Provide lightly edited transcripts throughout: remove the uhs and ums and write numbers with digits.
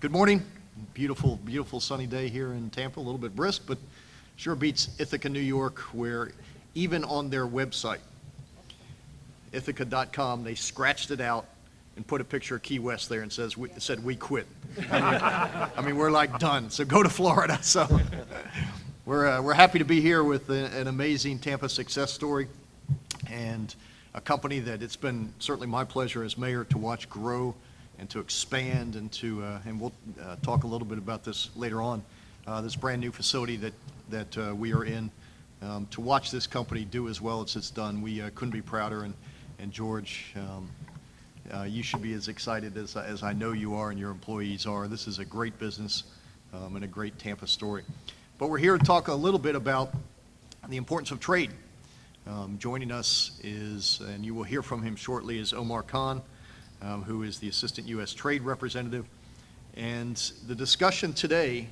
Good morning. Beautiful, beautiful sunny day here in Tampa, a little bit brisk, but sure beats Ithaca, New York, where even on their website, Ithaca.com, they scratched it out and put a picture of Key West there and said we quit. I mean, we're like done. So go to Florida. So we're happy to be here with an amazing Tampa success story and a company that it's been certainly my pleasure as mayor to watch grow and to expand and we'll talk a little bit about this later on. This brand new facility that we are in, to watch this company do as well as it's done, we couldn't be prouder. And George, you should be as excited as I know you are and your employees are. This is a great business and a great Tampa story. But we're here to talk a little bit about the importance of trade. Joining us is, and you will hear from him shortly, is Omar Khan, who is the Assistant U.S. Trade Representative. And the discussion today,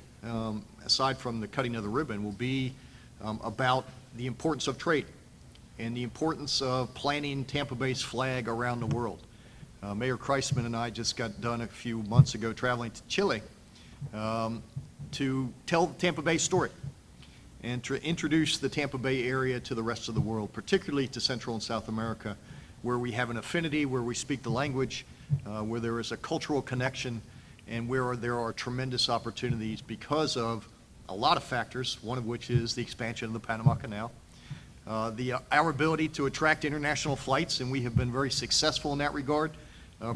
aside from the cutting of the ribbon, will be about the importance of trade and the importance of planting Tampa Bay's flag around the world. Mayor Kriseman and I just got done a few months ago traveling to Chile to tell the Tampa Bay story and to introduce the Tampa Bay area to the rest of the world, particularly to Central and South America, where we have an affinity, where we speak the language, where there is a cultural connection, and where there are tremendous opportunities because of a lot of factors, one of which is the expansion of the Panama Canal, our ability to attract international flights, and we have been very successful in that regard.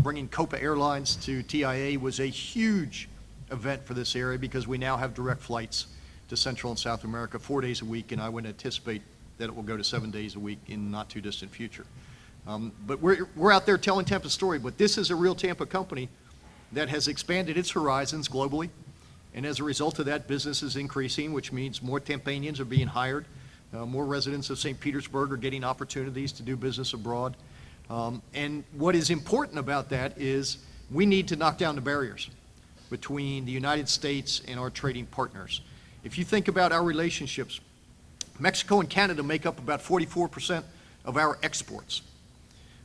Bringing Copa Airlines to TIA was a huge event for this area because we now have direct flights to Central and South America 4 days a week, and I would anticipate that it will go to 7 days a week in the not too distant future. But we're out there telling Tampa's story, but this is a real Tampa company that has expanded its horizons globally, and as a result of that, business is increasing, which means more Tampanians are being hired, more residents of St. Petersburg are getting opportunities to do business abroad. And what is important about that is we need to knock down the barriers between the United States and our trading partners. If you think about our relationships, Mexico and Canada make up about 44% of our exports.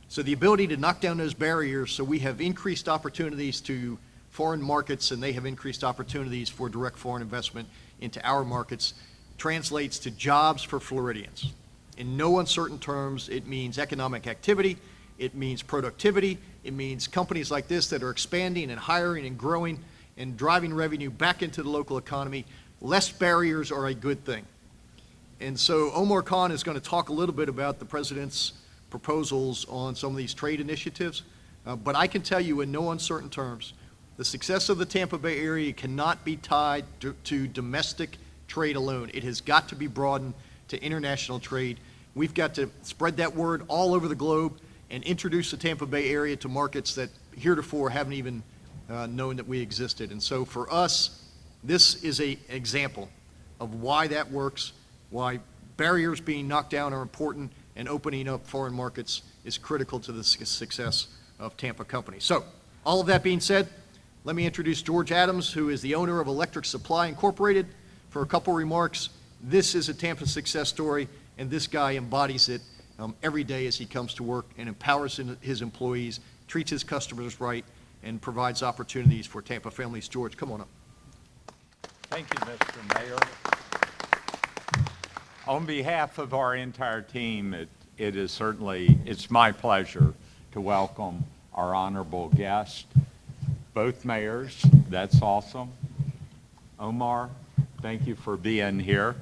So the ability to knock down those barriers so we have increased opportunities to foreign markets and they have increased opportunities for direct foreign investment into our markets translates to jobs for Floridians. In no uncertain terms, it means economic activity, it means productivity, it means companies like this that are expanding and hiring and growing and driving revenue back into the local economy. Less barriers are a good thing. And so Omar Khan is going to talk a little bit about the president's proposals on some of these trade initiatives, but I can tell you in no uncertain terms, the success of the Tampa Bay area cannot be tied to domestic trade alone. It has got to be broadened to international trade. We've got to spread that word all over the globe and introduce the Tampa Bay area to markets that heretofore haven't even known that we existed. And so for us, this is an example of why that works, why barriers being knocked down are important, and opening up foreign markets is critical to the success of Tampa Company. So, all of that being said, let me introduce George Adams, who is the owner of Electric Supply Incorporated, for a couple remarks. This is a Tampa success story, and this guy embodies it every day as he comes to work and empowers his employees, treats his customers right, and provides opportunities for Tampa families. George, come on up. Thank you, Mr. Mayor. On behalf of our entire team, it's my pleasure to welcome our honorable guest, both mayors. That's awesome. Omar, thank you for being here.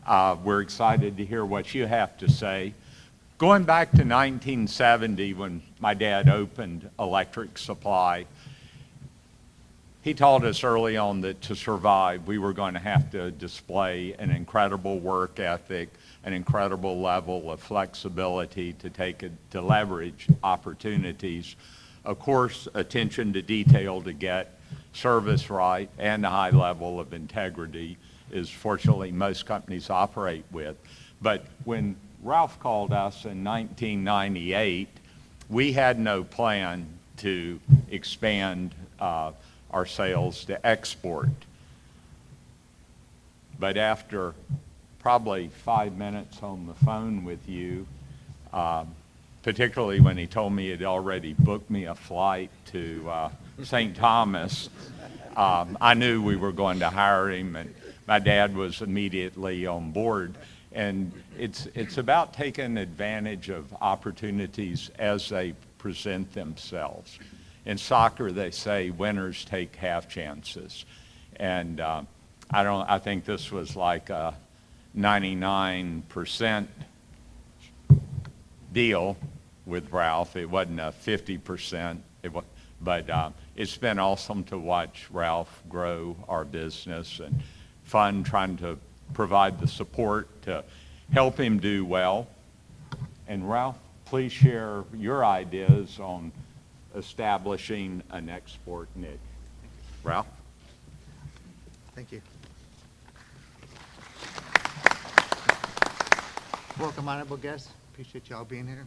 We're excited to hear what you have to say. Going back to 1970, when my dad opened Electric Supply, he taught us early on that to survive, we were going to have to display an incredible work ethic, an incredible level of flexibility to leverage opportunities. Of course, attention to detail to get service right, and a high level of integrity is fortunately most companies operate with. But when Ralph called us in 1998, we had no plan to expand our sales to export. But after probably 5 minutes on the phone with you, particularly when he told me he'd already booked me a flight to St. Thomas, I knew we were going to hire him, and my dad was immediately on board. And it's about taking advantage of opportunities as they present themselves. In soccer, they say winners take half chances. And I think this was like a 99% deal with Ralph. It wasn't a 50%. But it's been awesome to watch Ralph grow our business, and fun trying to provide the support to help him do well. And Ralph, please share your ideas on establishing an export niche. Ralph? Thank you. Welcome, honorable guests. Appreciate you all being here.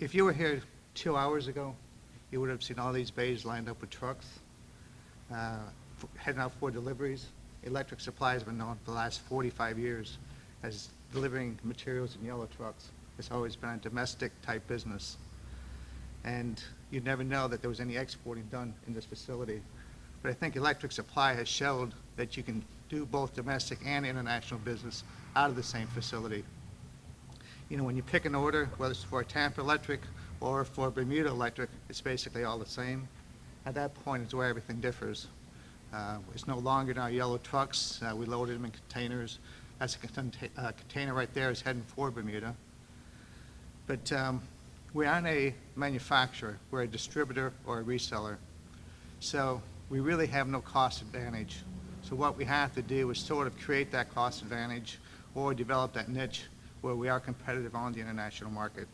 If you were here 2 hours ago, you would have seen all these bays lined up with trucks heading out for deliveries. Electric Supply has been known for the last 45 years as delivering materials in yellow trucks. It's always been a domestic type business. And you'd never know that there was any exporting done in this facility. But I think Electric Supply has showed that you can do both domestic and international business out of the same facility. You know, when you pick an order, whether it's for Tampa Electric or for Bermuda Electric, it's basically all the same. At that point is where everything differs. It's no longer in our yellow trucks. We loaded them in containers. That's a container right there is heading for Bermuda. But we aren't a manufacturer. We're a distributor or a reseller. So we really have no cost advantage. So what we have to do is sort of create that cost advantage or develop that niche where we are competitive on the international market.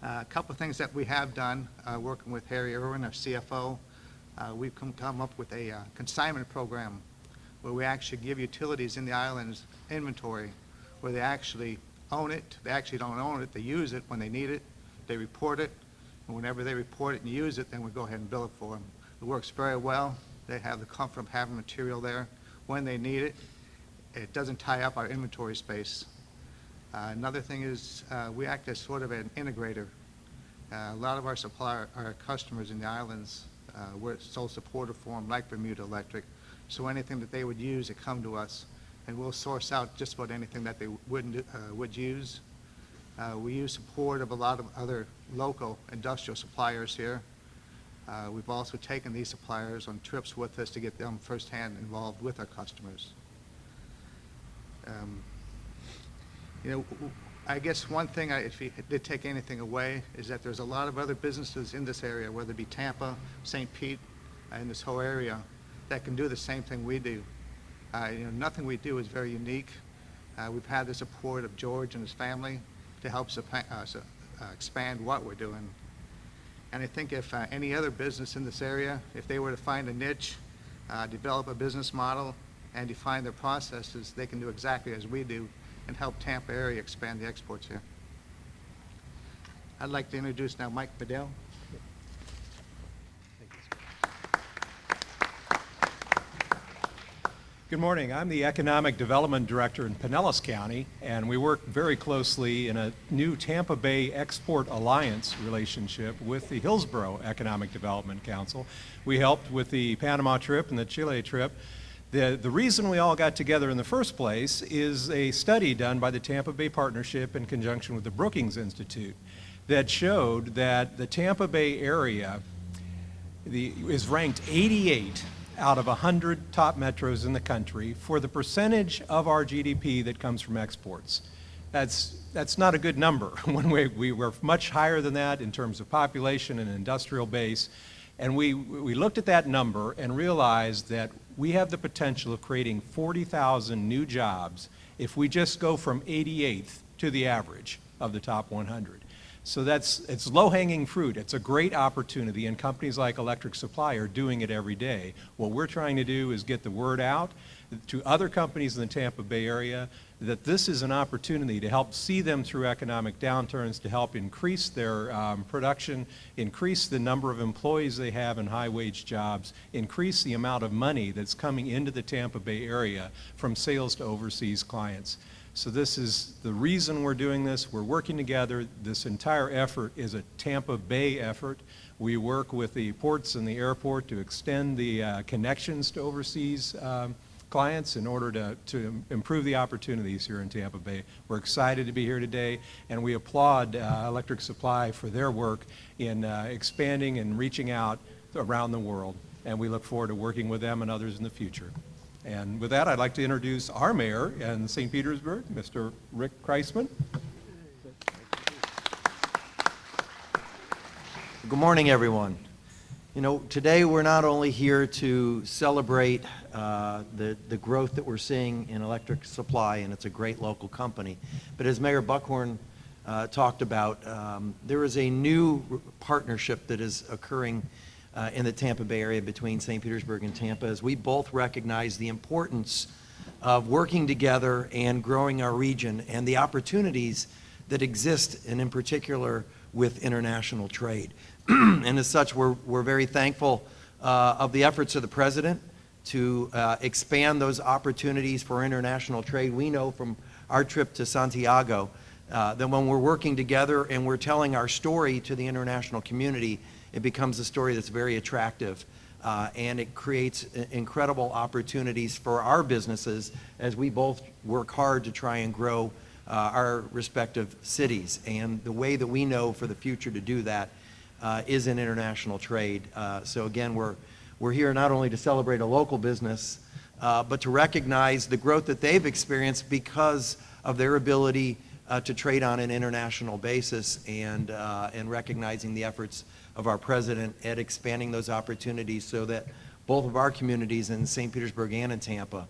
A couple of things that we have done, working with Harry Irwin, our CFO, we've come up with a consignment program where we actually give utilities in the islands inventory where they actually own it. They actually don't own it. They use it when they need it. They report it. And whenever they report it and use it, then we go ahead and bill it for them. It works very well. They have the comfort of having material there when they need it. It doesn't tie up our inventory space. Another thing is we act as sort of an integrator. A lot of our customers in the islands, we're sole supporter for them, like Bermuda Electric. So anything that they would use, they come to us, and we'll source out just about anything that they would use. We use support of a lot of other local industrial suppliers here. We've also taken these suppliers on trips with us to get them firsthand involved with our customers. You know, I guess one thing, if you did take anything away, is that there's a lot of other businesses in this area, whether it be Tampa, St. Pete, in this whole area, that can do the same thing we do. You know, nothing we do is very unique. We've had the support of George and his family to help expand what we're doing. And I think if any other business in this area, if they were to find a niche, develop a business model, and define their processes, they can do exactly as we do and help Tampa area expand the exports here. I'd like to introduce now Mikedell. Good morning. I'm the Economic Development Director in Pinellas County, and we work very closely in a new Tampa Bay Export Alliance relationship with the Hillsborough Economic Development Council. We helped with the Panama trip and the Chile trip. The reason we all got together in the first place is a study done by the Tampa Bay Partnership in conjunction with the Brookings Institute that showed that the Tampa Bay area is ranked 88 out of 100 top metros in the country for the percentage of our GDP that comes from exports. That's not a good number. When we were much higher than that in terms of population and industrial base. And we looked at that number and realized that we have the potential of creating 40,000 new jobs if we just go from 88th to the average of the top 100. So it's low-hanging fruit. It's a great opportunity, and companies like Electric Supply are doing it every day. What we're trying to do is get the word out to other companies in the Tampa Bay area that this is an opportunity to help see them through economic downturns, to help increase their production, increase the number of employees they have in high-wage jobs, increase the amount of money that's coming into the Tampa Bay area from sales to overseas clients. So this is the reason we're doing this. We're working together. This entire effort is a Tampa Bay effort. We work with the ports and the airport to extend the connections to overseas clients in order to improve the opportunities here in Tampa Bay. We're excited to be here today, and we applaud Electric Supply for their work in expanding and reaching out around the world, and we look forward to working with them and others in the future. And with that, I'd like to introduce our mayor in St. Petersburg, Mr. Rick Kriseman. Good morning, everyone. You know, today we're not only here to celebrate the growth that we're seeing in Electric Supply, and it's a great local company, but as Mayor Buckhorn talked about, there is a new partnership that is occurring in the Tampa Bay area between St. Petersburg and Tampa, as we both recognize the importance of working together and growing our region and the opportunities that exist, and in particular with international trade. And as such, we're very thankful of the efforts of the President to expand those opportunities for international trade. We know from our trip to Santiago that when we're working together and we're telling our story to the international community, it becomes a story that's very attractive, and it creates incredible opportunities for our businesses as we both work hard to try and grow our respective cities. And the way that we know for the future to do that is in international trade. So again, we're here not only to celebrate a local business, but to recognize the growth that they've experienced because of their ability to trade on an international basis, and recognizing the efforts of our president at expanding those opportunities so that both of our communities in St. Petersburg and in Tampa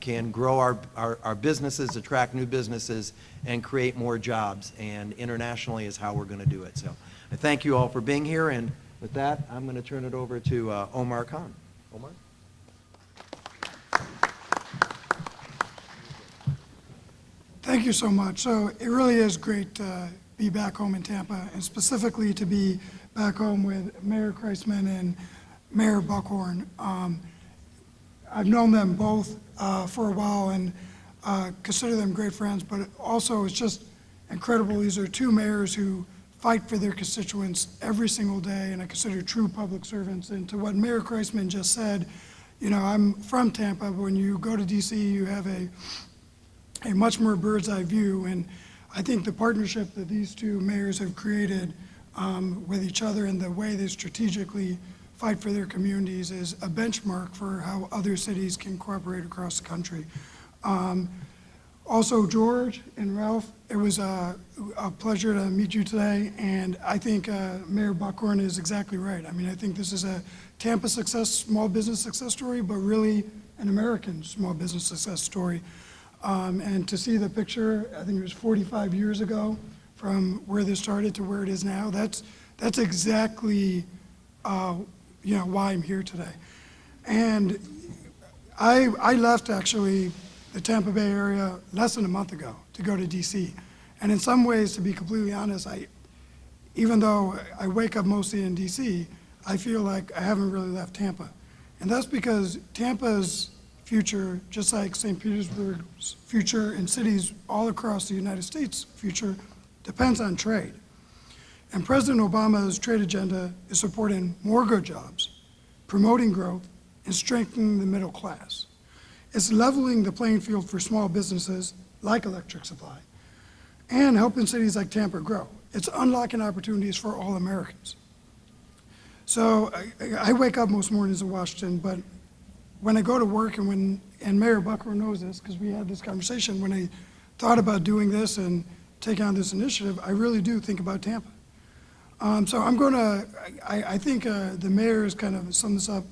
can grow our businesses, attract new businesses, and create more jobs. And internationally is how we're going to do it. So I thank you all for being here, and with that, I'm going to turn it over to Omar Khan. Omar? Thank you so much. So it really is great to be back home in Tampa, and specifically to be back home with Mayor Kriseman and Mayor Buckhorn. I've known them both for a while and consider them great friends, but also it's just incredible. These are two mayors who fight for their constituents every single day, and I consider true public servants. And to what Mayor Kriseman just said, you know, I'm from Tampa, but when you go to DC, you have a much more bird's eye view. And I think the partnership that these two mayors have created with each other and the way they strategically fight for their communities is a benchmark for how other cities can cooperate across the country. Also, George and Ralph, it was a pleasure to meet you today, and I think Mayor Buckhorn is exactly right. I mean, I think this is a Tampa small business success story, but really an American small business success story. And to see the picture, I think it was 45 years ago from where this started to where it is now, that's exactly you know, why I'm here today. And I left actually the Tampa Bay area less than a month ago to go to DC. And in some ways, to be completely honest, even though I wake up mostly in DC, I feel like I haven't really left Tampa. And that's because Tampa's future, just like St. Petersburg's future and cities all across the United States' future, depends on trade. And President Obama's trade agenda is supporting more good jobs, promoting growth, and strengthening the middle class. It's leveling the playing field for small businesses like Electric Supply and helping cities like Tampa grow. It's unlocking opportunities for all Americans. So I wake up most mornings in Washington, but when I go to work and Mayor Buckhorn knows this because we had this conversation, when I thought about doing this and taking on this initiative, I really do think about Tampa. So I'm going to, I think the mayor has kind of summed this up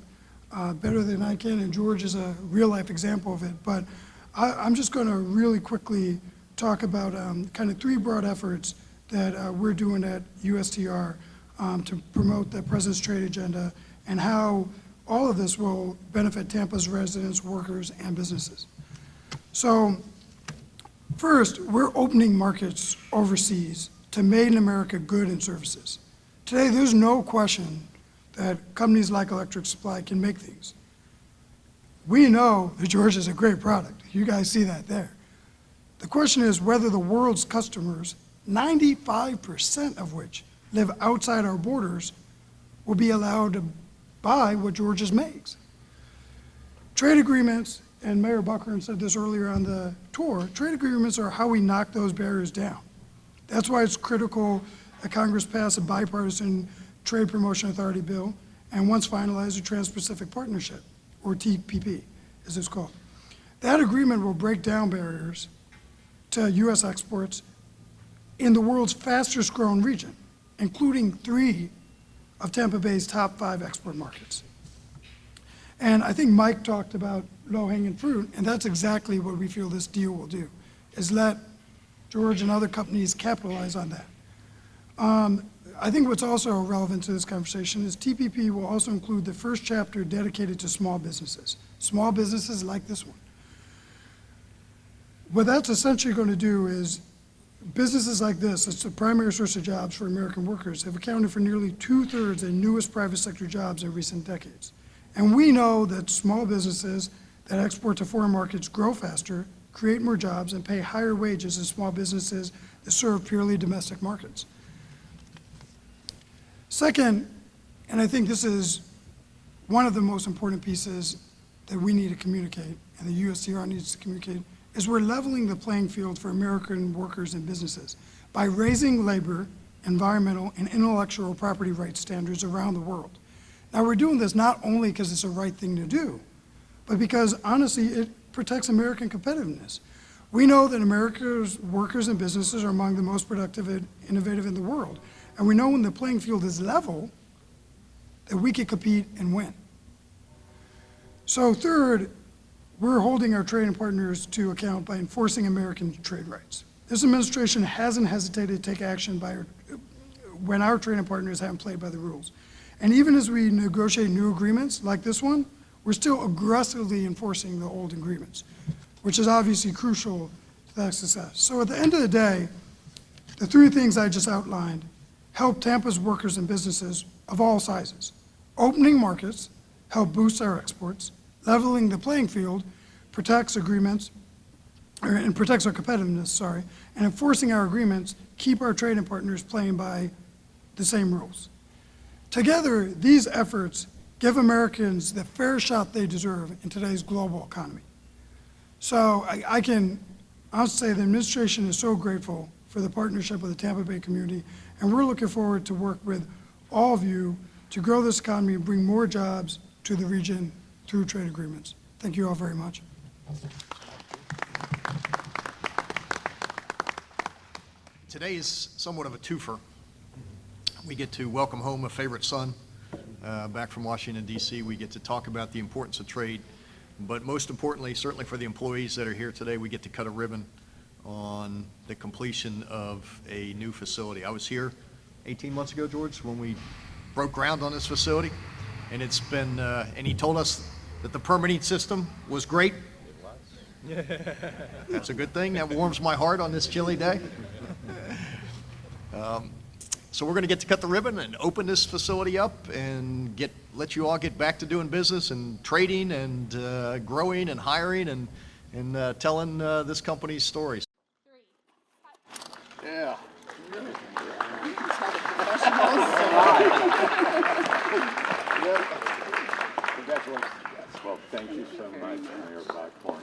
better than I can, and George is a real-life example of it. But I'm just going to really quickly talk about kind of three broad efforts that we're doing at USTR to promote the President's trade agenda and how all of this will benefit Tampa's residents, workers, and businesses. So first, we're opening markets overseas to made in America goods and services. Today, there's no question that companies like Electric Supply can make things. We know that George is a great product. You guys see that there. The question is whether the world's customers, 95% of which live outside our borders, will be allowed to buy what George's makes. Trade agreements, and Mayor Buckhorn said this earlier on the tour, trade agreements are how we knock those barriers down. That's why it's critical that Congress pass a bipartisan Trade Promotion Authority bill, and once finalized, a Trans-Pacific Partnership, or TPP, as it's called. That agreement will break down barriers to U.S. exports in the world's fastest growing region, including 3 of Tampa Bay's top 5 export markets. And I think Mike talked about low-hanging fruit, and that's exactly what we feel this deal will do, is let George and other companies capitalize on that. I think what's also relevant to this conversation is TPP will also include the first chapter dedicated to small businesses like this one. What that's essentially going to do is businesses like this, it's the primary source of jobs for American workers, have accounted for nearly 2/3 of the newest private sector jobs in recent decades. And we know that small businesses that export to foreign markets grow faster, create more jobs, and pay higher wages than small businesses that serve purely domestic markets. Second, and I think this is one of the most important pieces that we need to communicate, and the USTR needs to communicate, is we're leveling the playing field for American workers and businesses by raising labor, environmental, and intellectual property rights standards around the world. Now, we're doing this not only because it's the right thing to do, but because, honestly, it protects American competitiveness. We know that America's workers and businesses are among the most productive and innovative in the world. And we know when the playing field is level, that we can compete and win. So third, we're holding our trading partners to account by enforcing American trade rights. This administration hasn't hesitated to take action when our trading partners haven't played by the rules. And even as we negotiate new agreements like this one, we're still aggressively enforcing the old agreements, which is obviously crucial to that success. So at the end of the day, the 3 things I just outlined help Tampa's workers and businesses of all sizes. Opening markets help boost our exports. Leveling the playing field protects agreements, and protects our competitiveness, and enforcing our agreements keep our trading partners playing by the same rules. Together, these efforts give Americans the fair shot they deserve in today's global economy. So I can honestly say the administration is so grateful for the partnership with the Tampa Bay community, and we're looking forward to work with all of you to grow this economy and bring more jobs to the region through trade agreements. Thank you all very much. Today is somewhat of a twofer. We get to welcome home a favorite son back from Washington, D.C. We get to talk about the importance of trade. But most importantly, certainly for the employees that are here today, we get to cut a ribbon on the completion of a new facility. I was here 18 months ago, George, when we broke ground on this facility. And it's been, and he told us that the permitting system was great. That's a good thing. That warms my heart on this chilly day. So we're going to get to cut the ribbon and open this facility up and let you all get back to doing business and trading and growing and hiring and telling this company's stories. Yeah. Congratulations. Well, thank you so much, Mayor Buckhorn.